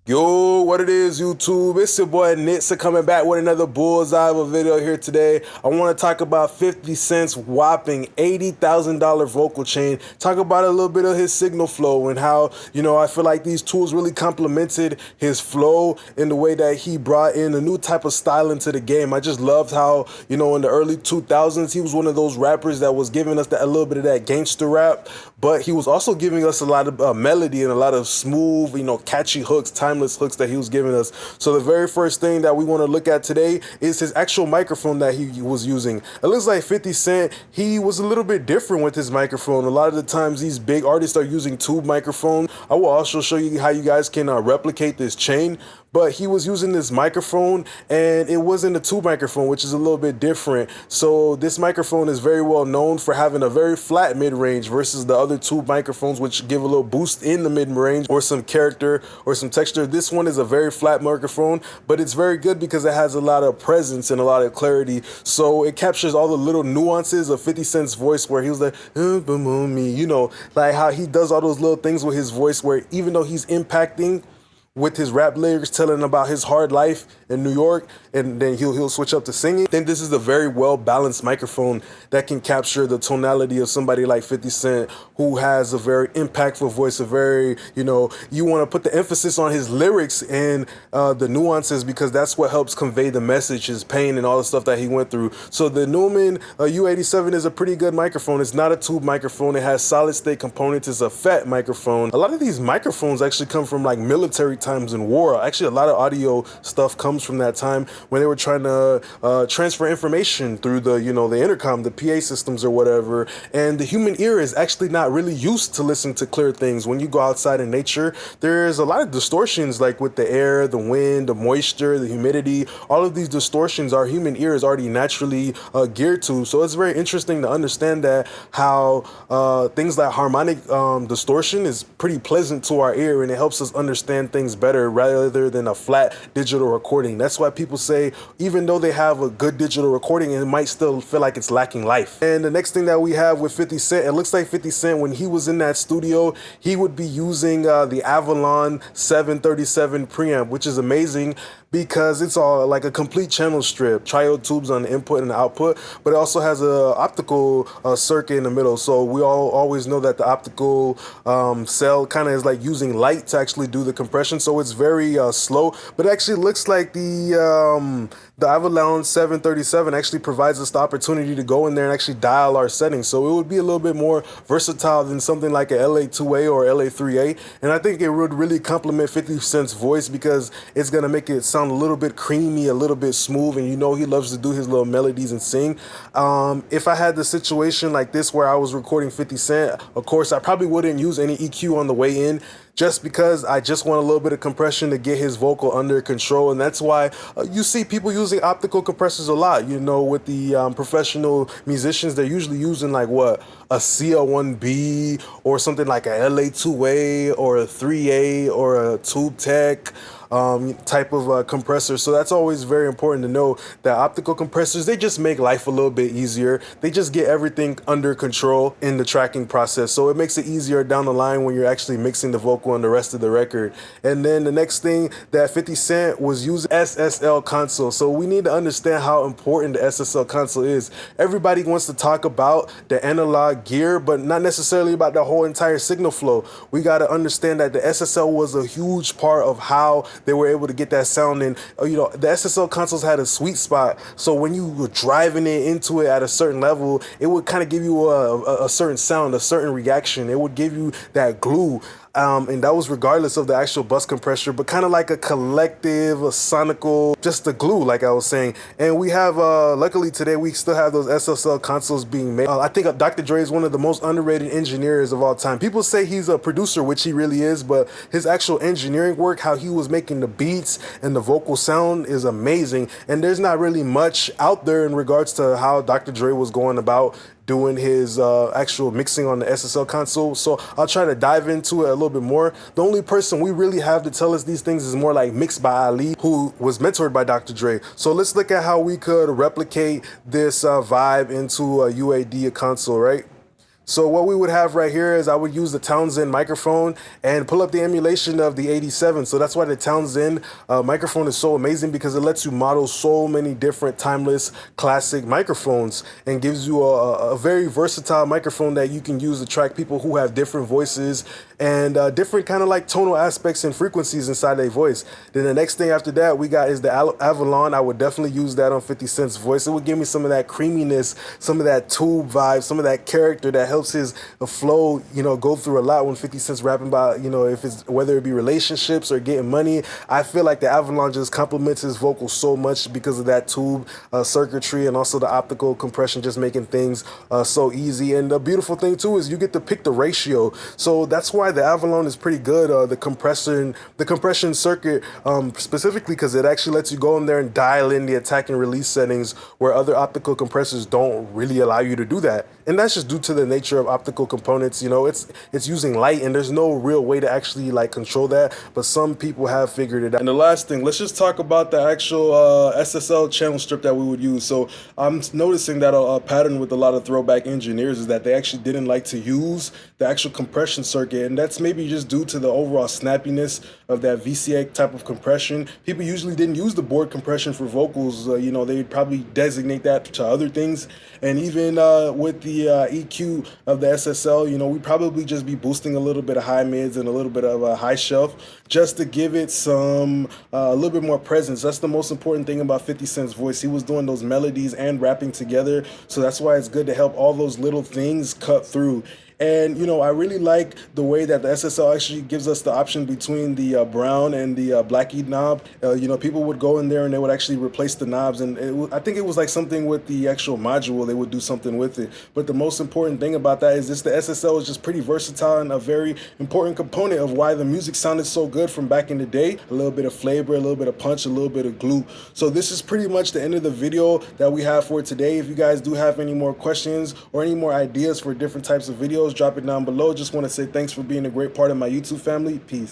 Yo, what it is, YouTube? It's your boy Nitsa coming back with another bullseye of a video here today. I want to talk about 50 Cent's whopping $80,000 vocal chain. Talk about a little bit of his signal flow and how, I feel like these tools really complemented his flow in the way that he brought in a new type of style into the game. I just loved how, in the early 2000s, he was one of those rappers that was giving us a little bit of that gangster rap, but he was also giving us a lot of melody and a lot of smooth, catchy hooks, timeless hooks that he was giving us. So the very first thing that we want to look at today is his actual microphone that he was using. It looks like 50 Cent, he was a little bit different with his microphone. A lot of the times these big artists are using tube microphones. I will also show you how you guys can replicate this chain. But he was using this microphone and it wasn't a tube microphone, which is a little bit different. So this microphone is very well known for having a very flat mid-range versus the other tube microphones, which give a little boost in the mid-range or some character or some texture. This one is a very flat microphone, but it's very good because it has a lot of presence and a lot of clarity. So it captures all the little nuances of 50 Cent's voice where he was like, like how he does all those little things with his voice where even though he's impacting with his rap lyrics, telling about his hard life in New York, and then he'll switch up to singing. I think this is a very well-balanced microphone that can capture the tonality of somebody like 50 Cent, who has a very impactful voice, a very, you want to put the emphasis on his lyrics and the nuances because that's what helps convey the message, his pain and all the stuff that he went through. So the Neumann U87 is a pretty good microphone. It's not a tube microphone. It has solid state components. It's a fat microphone. A lot of these microphones actually come from like military times in war. Actually, a lot of audio stuff comes from that time when they were trying to transfer information through the, the intercom, the PA systems or whatever. And the human ear is actually not really used to listen to clear things. When you go outside in nature, there's a lot of distortions, like with the air, the wind, the moisture, the humidity. All of these distortions our human ear is already naturally geared to. So it's very interesting to understand that how things like harmonic distortion is pretty pleasant to our ear, and it helps us understand things better rather than a flat digital recording. That's why people say even though they have a good digital recording, it might still feel like it's lacking life. And the next thing that we have with 50 Cent, it looks like 50 Cent, when he was in that studio, he would be using the Avalon 737 preamp, which is amazing because it's all like a complete channel strip, triode tubes on the input and the output, but it also has a optical circuit in the middle. So we all always know that the optical cell kind of is like using light to actually do the compression. So it's very slow, but it actually looks like the Avalon 737 actually provides us the opportunity to go in there and actually dial our settings. So it would be a little bit more versatile than something like a LA2A or LA3A. And I think it would really complement 50 Cent's voice because it's going to make it sound a little bit creamy, a little bit smooth. And he loves to do his little melodies and sing. If I had the situation like this where I was recording 50 Cent, of course, I probably wouldn't use any EQ on the way in, just because I just want a little bit of compression to get his vocal under control. And that's why you see people using optical compressors a lot. With the professional musicians, they're usually using like a CL1B or something like a LA2A or a 3A or a Tube Tech type of compressor. So that's always very important to know that optical compressors, they just make life a little bit easier. They just get everything under control in the tracking process. So it makes it easier down the line when you're actually mixing the vocal and the rest of the record. And then the next thing that 50 Cent was using, SSL console. So we need to understand how important the SSL console is. Everybody wants to talk about the analog gear, but not necessarily about the whole entire signal flow. We got to understand that the SSL was a huge part of how they were able to get that sound. And the SSL consoles had a sweet spot, so when you were driving it into it at a certain level, it would kind of give you a certain sound, a certain reaction. It would give you that glue. And that was regardless of the actual bus compressor, but kind of like a collective, a sonical, just the glue, like I was saying. And we have, luckily today, we still have those SSL consoles being made. I think Dr. Dre is one of the most underrated engineers of all time. People say he's a producer, which he really is, but his actual engineering work, how he was making the beats and the vocal sound is amazing. And there's not really much out there in regards to how Dr. Dre was going about doing his actual mixing on the SSL console. So I'll try to dive into it a little bit more. The only person we really have to tell us these things is more like Mixed by Ali, who was mentored by Dr. Dre. So let's look at how we could replicate this vibe into a UAD console, right? So what we would have right here is I would use the Townsend microphone and pull up the emulation of the 87. So that's why the Townsend microphone is so amazing, because it lets you model so many different timeless classic microphones and gives you a very versatile microphone that you can use to track people who have different voices and different kind of like tonal aspects and frequencies inside their voice. Then the next thing after that we got is the Avalon. I would definitely use that on 50 Cent's voice. It would give me some of that creaminess, some of that tube vibe, some of that character that helps his flow, go through a lot when 50 Cent's rapping about, if it's whether it be relationships or getting money. I feel like the Avalon just complements his vocals so much because of that tube circuitry and also the optical compression, just making things so easy. And the beautiful thing too is you get to pick the ratio. So that's why the Avalon is pretty good. The compression circuit specifically, because it actually lets you go in there and dial in the attack and release settings where other optical compressors don't really allow you to do that. And that's just due to the nature of optical components. It's using light, and there's no real way to actually like control that, but some people have figured it out. And the last thing, let's just talk about the actual SSL channel strip that we would use. So I'm noticing that a pattern with a lot of throwback engineers is that they actually didn't like to use the actual compression circuit, and that's maybe just due to the overall snappiness of that VCA type of compression. People usually didn't use the board compression for vocals. They'd probably designate that to other things. And even with the EQ of the SSL, we'd probably just be boosting a little bit of high mids and a little bit of a high shelf just to give it some a little bit more presence. That's the most important thing about 50 Cent's voice. He was doing those melodies and rapping together, so that's why it's good to help all those little things cut through. And I really like the way that the SSL actually gives us the option between the brown and the blackie knob. People would go in there and they would actually replace the knobs, and I think it was like something with the actual module, they would do something with it. But the most important thing about that is the SSL is just pretty versatile and a very important component of why the music sounded so good from back in the day. A little bit of flavor, a little bit of punch, a little bit of glue. So this is pretty much the end of the video that we have for today. If you guys do have any more questions or any more ideas for different types of videos, drop it down below. Just want to say thanks for being a great part of my YouTube family. Peace.